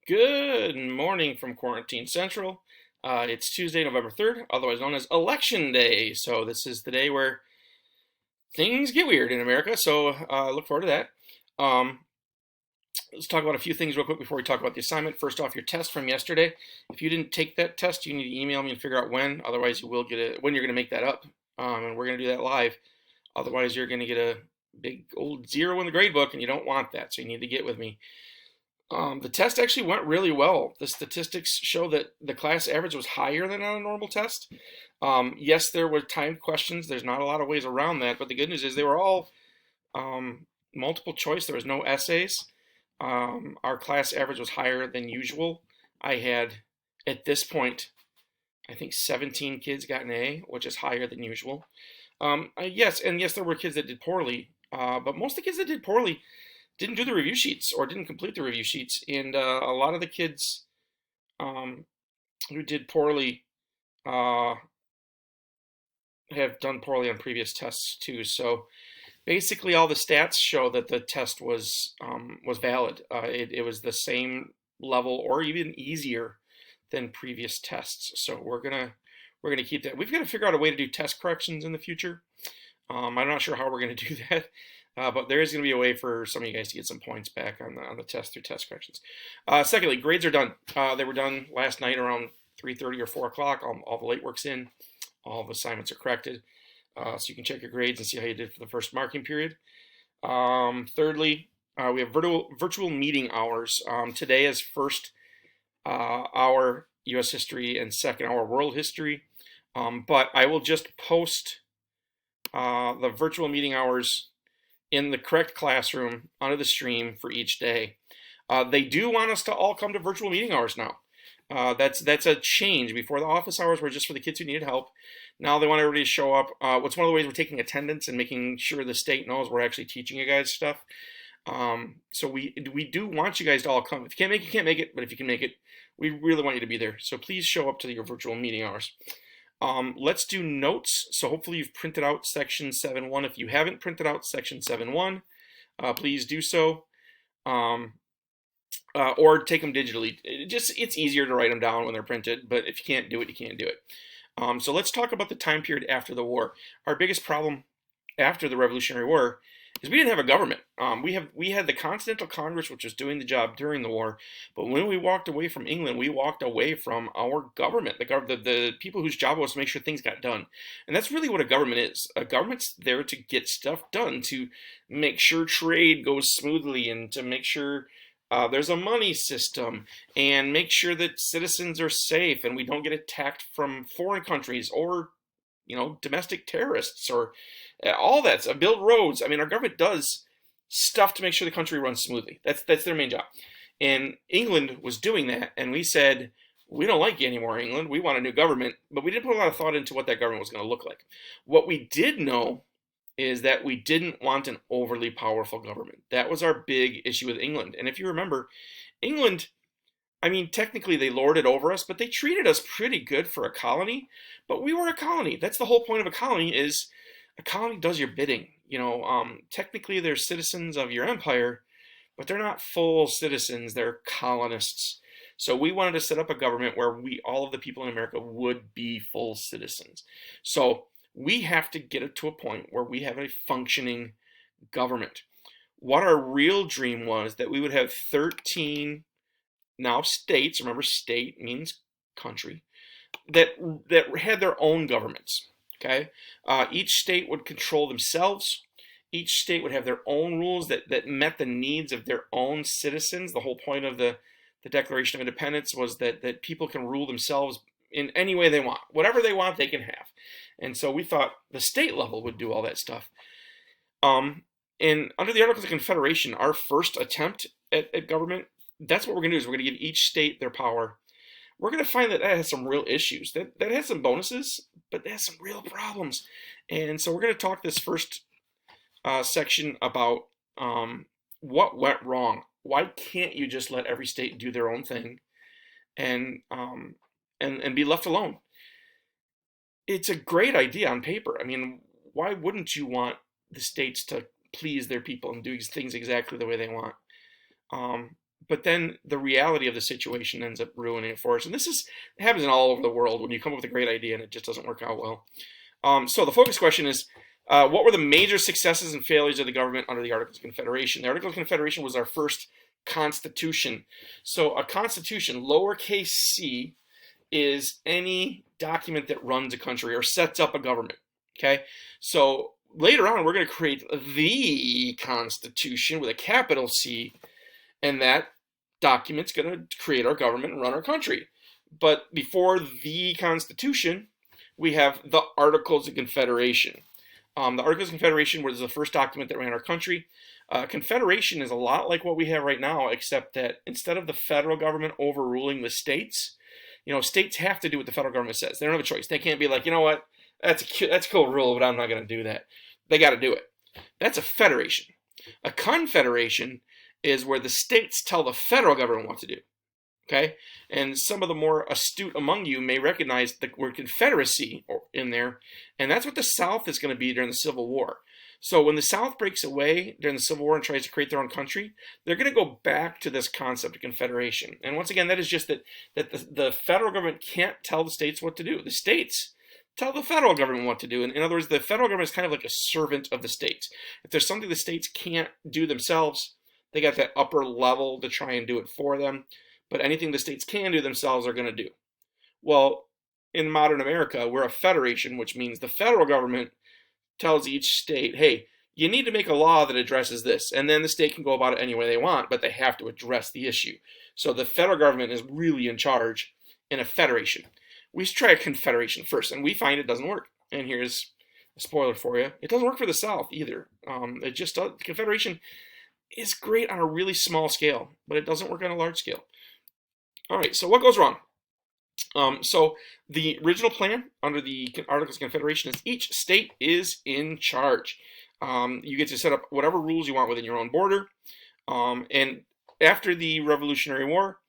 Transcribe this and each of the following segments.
Good morning from Quarantine Central. It's Tuesday, November 3rd, otherwise known as Election Day. So, this is the day where things get weird in America. So, look forward to that. Um, let's talk about a few things real quick before we talk about the assignment. First off, your test from yesterday. If you didn't take that test, you need to email me and figure out when. Otherwise, you will get it when you're going to make that up. And we're going to do that live. Otherwise, you're going to get a big old zero in the grade book, and you don't want that. So, you need to get with me. The test actually went really well. The statistics show that the class average was higher than on a normal test. Yes, there were timed questions. There's not a lot of ways around that, but the good news is they were all multiple choice. There was no essays. Our class average was higher than usual. I had, at this point, I think 17 kids got an A, which is higher than usual. Yes, there were kids that did poorly, but most of the kids that did poorly didn't do the review sheets or didn't complete the review sheets. And a lot of the kids um, who did poorly uh, have done poorly on previous tests too. So basically, all the stats show that the test was valid. It was the same level or even easier than previous tests. So we're gonna keep that. We've got to figure out a way to do test corrections in the future. I'm not sure how we're going to do that, but there is going to be a way for some of you guys to get some points back on the test through test corrections. Secondly, grades are done. They were done last night around 3:30 or 4 o'clock. All the late work's in. All the assignments are corrected. So you can check your grades and see how you did for the first marking period. Thirdly, we have virtual meeting hours. Today is first hour U.S. history and second hour world history. But I will just post the virtual meeting hours in the correct classroom under the stream for each day. They do want us to all come to virtual meeting hours now. That's a change. Before, the office hours were just for the kids who needed help. Now they want everybody to show up. What's one of the ways we're taking attendance and making sure the state knows we're actually teaching you guys stuff. So we do want you guys to all come. If you can't make it, you can't make it. But if you can make it, we really want you to be there. So please show up to your virtual meeting hours. Let's do notes. So hopefully you've printed out section 7.1. If you haven't printed out section 7.1, please do so. Or take them digitally. It's easier to write them down when they're printed, but if you can't do it, you can't do it. So let's talk about the time period after the war. Our biggest problem after the Revolutionary War is we didn't have a government. We had the Continental Congress, which was doing the job during the war, but when we walked away from England, we walked away from our government, the people whose job was to make sure things got done. And that's really what a government is. A government's there to get stuff done, to make sure trade goes smoothly, and to make sure there's a money system, and make sure that citizens are safe and we don't get attacked from foreign countries or domestic terrorists or all that. Build roads. I mean, our government does stuff to make sure the country runs smoothly. That's their main job. And England was doing that, and we said, we don't like you anymore, England. We want a new government, but we didn't put a lot of thought into what that government was going to look like. What we did know is that we didn't want an overly powerful government. That was our big issue with England. And if you remember, England, I mean, technically they lorded over us, but they treated us pretty good for a colony. But we were a colony. That's the whole point of a colony, is a colony does your bidding. Technically they're citizens of your empire, but they're not full citizens. They're colonists. So we wanted to set up a government where all of the people in America would be full citizens. So we have to get it to a point where we have a functioning government. What our real dream was that we would have 13 now states. Remember, state means country, that had their own governments. Okay, each state would control themselves. Each state would have their own rules that met the needs of their own citizens. The whole point of the Declaration of Independence was that people can rule themselves in any way they want. Whatever they want, they can have. And so we thought the state level would do all that stuff. And under the Articles of Confederation, our first attempt at government, that's what we're going to do, is we're going to give each state their power. We're going to find that has some real issues. That has some bonuses, but that has some real problems. And so we're going to talk this first section about what went wrong. Why can't you just let every state do their own thing and be left alone? It's a great idea on paper. I mean, why wouldn't you want the states to please their people and do things exactly the way they want? but then the reality of the situation ends up ruining it for us. And it happens in all over the world when you come up with a great idea and it just doesn't work out well. So the focus question is, what were the major successes and failures of the government under the Articles of Confederation? The Articles of Confederation was our first constitution. So a constitution, lowercase c, is any document that runs a country or sets up a government. Okay, so later on we're going to create the Constitution with a capital C, and that document's going to create our government and run our country. But before the Constitution, we have the Articles of Confederation. The Articles of Confederation was the first document that ran our country. Confederation is a lot like what we have right now, except that instead of the federal government overruling the states, states have to do what the federal government says. They don't have a choice. They can't be like, you know what, that's a cool rule, but I'm not going to do that. They got to do it. That's a federation. A confederation is where the states tell the federal government what to do. Okay? And some of the more astute among you may recognize the word confederacy in there, and that's what the South is going to be during the Civil War. So when the South breaks away during the Civil War and tries to create their own country, they're going to go back to this concept of confederation. And once again, that is just that the federal government can't tell the states what to do. The states tell the federal government what to do. And in other words, the federal government is kind of like a servant of the states. If there's something the states can't do themselves, they got that upper level to try and do it for them. But anything the states can do themselves are going to do. Well, in modern America, we're a federation, which means the federal government tells each state, hey, you need to make a law that addresses this. And then the state can go about it any way they want, but they have to address the issue. So the federal government is really in charge in a federation. We should try a confederation first, and we find it doesn't work. And here's a spoiler for you. It doesn't work for the South either. It just does. Confederation is great on a really small scale, but it doesn't work on a large scale. All right, so what goes wrong? So the original plan under the Articles of Confederation is each state is in charge. You get to set up whatever rules you want within your own border. And after the Revolutionary War,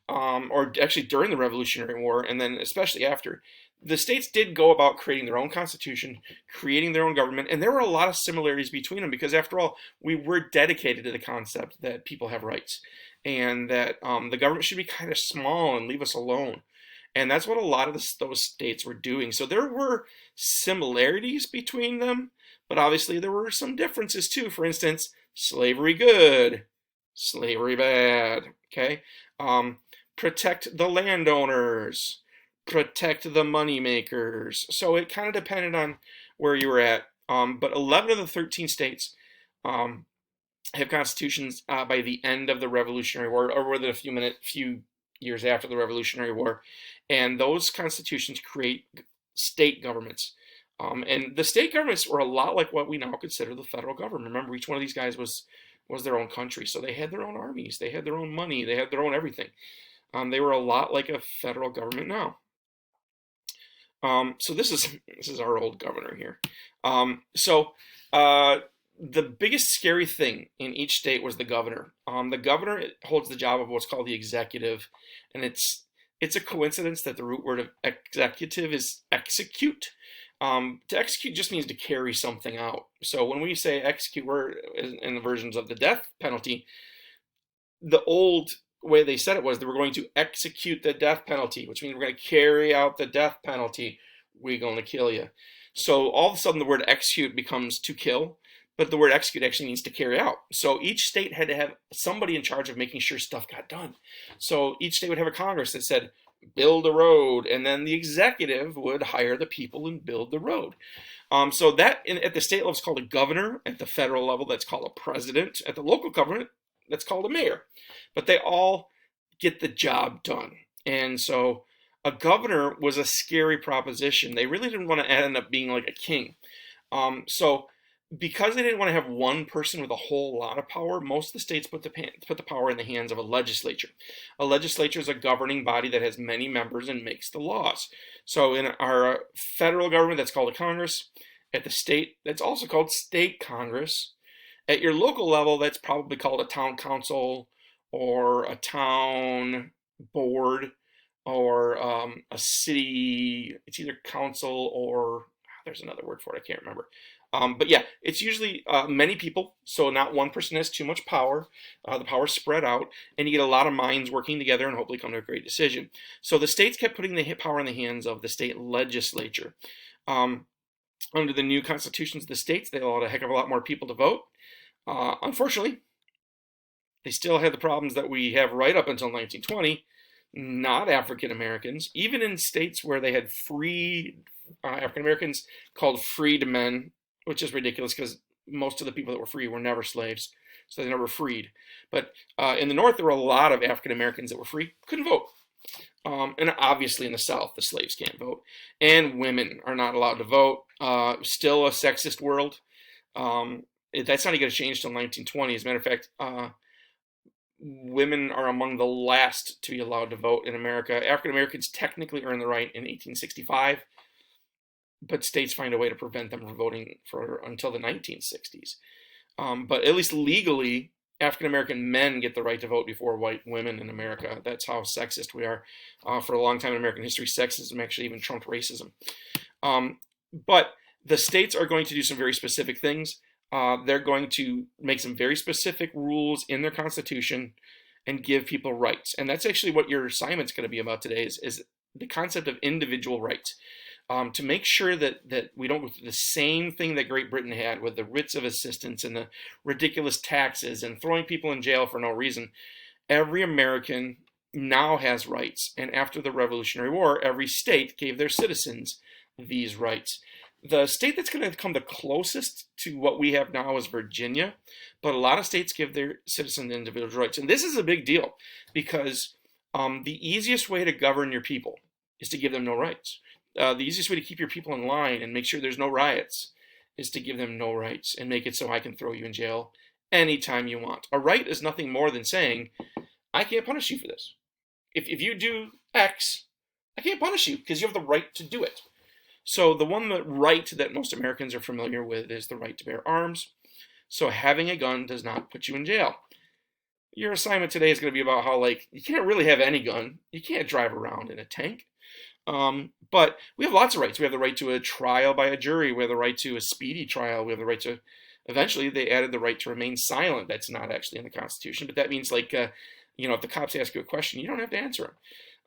or actually during the Revolutionary War, and then especially after, the states did go about creating their own constitution, creating their own government, and there were a lot of similarities between them because, after all, we were dedicated to the concept that people have rights and that the government should be kind of small and leave us alone. And that's what a lot of those states were doing. So there were similarities between them, but obviously there were some differences too. For instance, slavery good, slavery bad, okay? Protect the landowners, protect the money makers. So it kind of depended on where you were at. But 11 of the 13 states have constitutions by the end of the Revolutionary War, or within a few years after the Revolutionary War. And those constitutions create state governments. And the state governments were a lot like what we now consider the federal government. Remember, each one of these guys was their own country. So they had their own armies, they had their own money, they had their own everything. They were a lot like a federal government now. So this is our old governor here. The biggest scary thing in each state was the governor. The governor holds the job of what's called the executive, and it's a coincidence that the root word of executive is execute. To execute just means to carry something out. So when we say execute, we're in the versions of the death penalty. The old way they said it was they were going to execute the death penalty, which means we're going to carry out the death penalty. We're going to kill you. So all of a sudden the word execute becomes to kill, but the word execute actually means to carry out. So each state had to have somebody in charge of making sure stuff got done. So each state would have a Congress that said, build a road, and then the executive would hire the people and build the road. So that at the state level is called a governor. At the federal level, that's called a president. At the local government, that's called a mayor. But they all get the job done. And so a governor was a scary proposition. They really didn't want to end up being like a king. So because they didn't want to have one person with a whole lot of power, most of the states put the power in the hands of a legislature. A legislature is a governing body that has many members and makes the laws. So in our federal government, that's called a Congress. At the state, that's also called state Congress. At your local level, that's probably called a town council or a town board or a city. It's either council or there's another word for it, I can't remember. But yeah, it's usually many people, so not one person has too much power. The power's spread out, and you get a lot of minds working together and hopefully come to a great decision. So the states kept putting the power in the hands of the state legislature. Under the new constitutions of the states, they allowed a heck of a lot more people to vote. Unfortunately, they still had the problems that we have right up until 1920. Not African Americans, even in states where they had free African Americans called freedmen, which is ridiculous because most of the people that were free were never slaves, so they never were freed. But in the North, there were a lot of African Americans that were free, couldn't vote. And obviously in the South, the slaves can't vote. And women are not allowed to vote. Still a sexist world. That's not going to change till 1920. As a matter of fact, women are among the last to be allowed to vote in America. African Americans technically earned the right in 1865, but states find a way to prevent them from voting until the 1960s. But at least legally, African American men get the right to vote before white women in America. That's how sexist we are. For a long time in American history, sexism actually even trumped racism. But the states are going to do some very specific things. They're going to make some very specific rules in their constitution and give people rights. And that's actually what your assignment's going to be about today is the concept of individual rights. To make sure that we don't go through the same thing that Great Britain had with the writs of assistance and the ridiculous taxes and throwing people in jail for no reason. Every American now has rights. And after the Revolutionary War, every state gave their citizens these rights. The state that's going to come the closest to what we have now is Virginia, but a lot of states give their citizens individual rights. And this is a big deal because the easiest way to govern your people is to give them no rights. The easiest way to keep your people in line and make sure there's no riots is to give them no rights and make it so I can throw you in jail anytime you want. A right is nothing more than saying, I can't punish you for this. If you do X, I can't punish you because you have the right to do it. So the right that most Americans are familiar with is the right to bear arms. So having a gun does not put you in jail. Your assignment today is going to be about how, you can't really have any gun. You can't drive around in a tank. But we have lots of rights. We have the right to a trial by a jury. We have the right to a speedy trial. We have the right to, eventually they added the right to remain silent. That's not actually in the Constitution, but that means if the cops ask you a question, you don't have to answer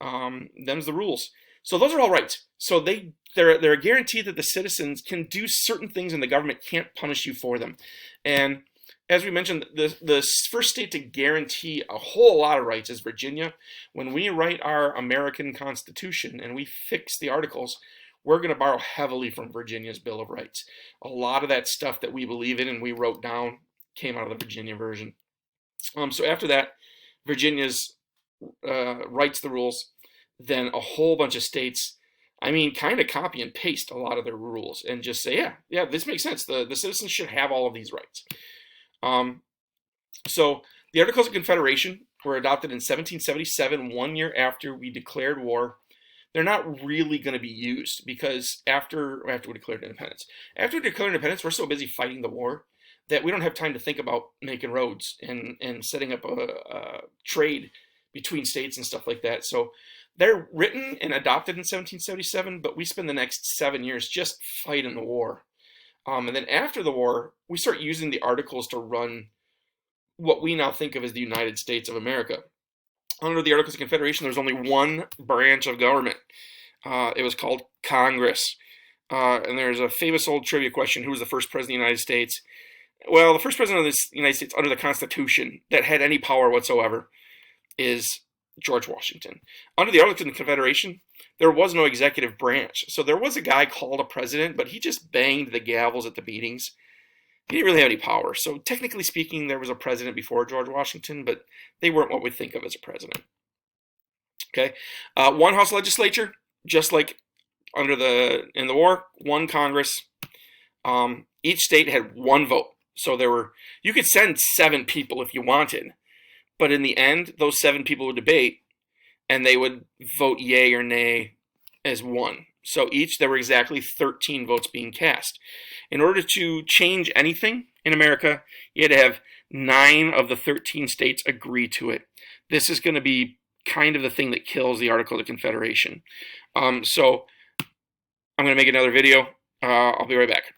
them. Them's the rules. So those are all rights. So they're a guarantee that the citizens can do certain things and the government can't punish you for them. And as we mentioned, the first state to guarantee a whole lot of rights is Virginia. When we write our American Constitution and we fix the articles, we're going to borrow heavily from Virginia's Bill of Rights. A lot of that stuff that we believe in and we wrote down came out of the Virginia version. So after that, Virginia's writes the rules. Then a whole bunch of states, kind of copy and paste a lot of their rules and just say, yeah, this makes sense. The citizens should have all of these rights. So the Articles of Confederation were adopted in 1777, 1 year after we declared war. They're not really going to be used because after we declared independence. After we declared independence, we're so busy fighting the war that we don't have time to think about making roads and setting up a trade between states and stuff like that. So they're written and adopted in 1777, but we spend the next 7 years just fighting the war. And then after the war, we start using the articles to run what we now think of as the United States of America. Under the Articles of Confederation, there was only one branch of government. It was called Congress. And there's a famous old trivia question, who was the first president of the United States? Well, the first president of the United States under the Constitution that had any power whatsoever is George Washington. Under the Articles of Confederation, there was no executive branch. So there was a guy called a president, but he just banged the gavels at the meetings. He didn't really have any power. So technically speaking, there was a president before George Washington, but they weren't what we think of as a president. Okay, one House legislature, just like in the war, one Congress. Each state had one vote. So you could send 7 people if you wanted. But in the end, those 7 people would debate, and they would vote yay or nay as one. So there were exactly 13 votes being cast. In order to change anything in America, you had to have 9 of the 13 states agree to it. This is going to be kind of the thing that kills the Articles of Confederation. So I'm going to make another video. I'll be right back.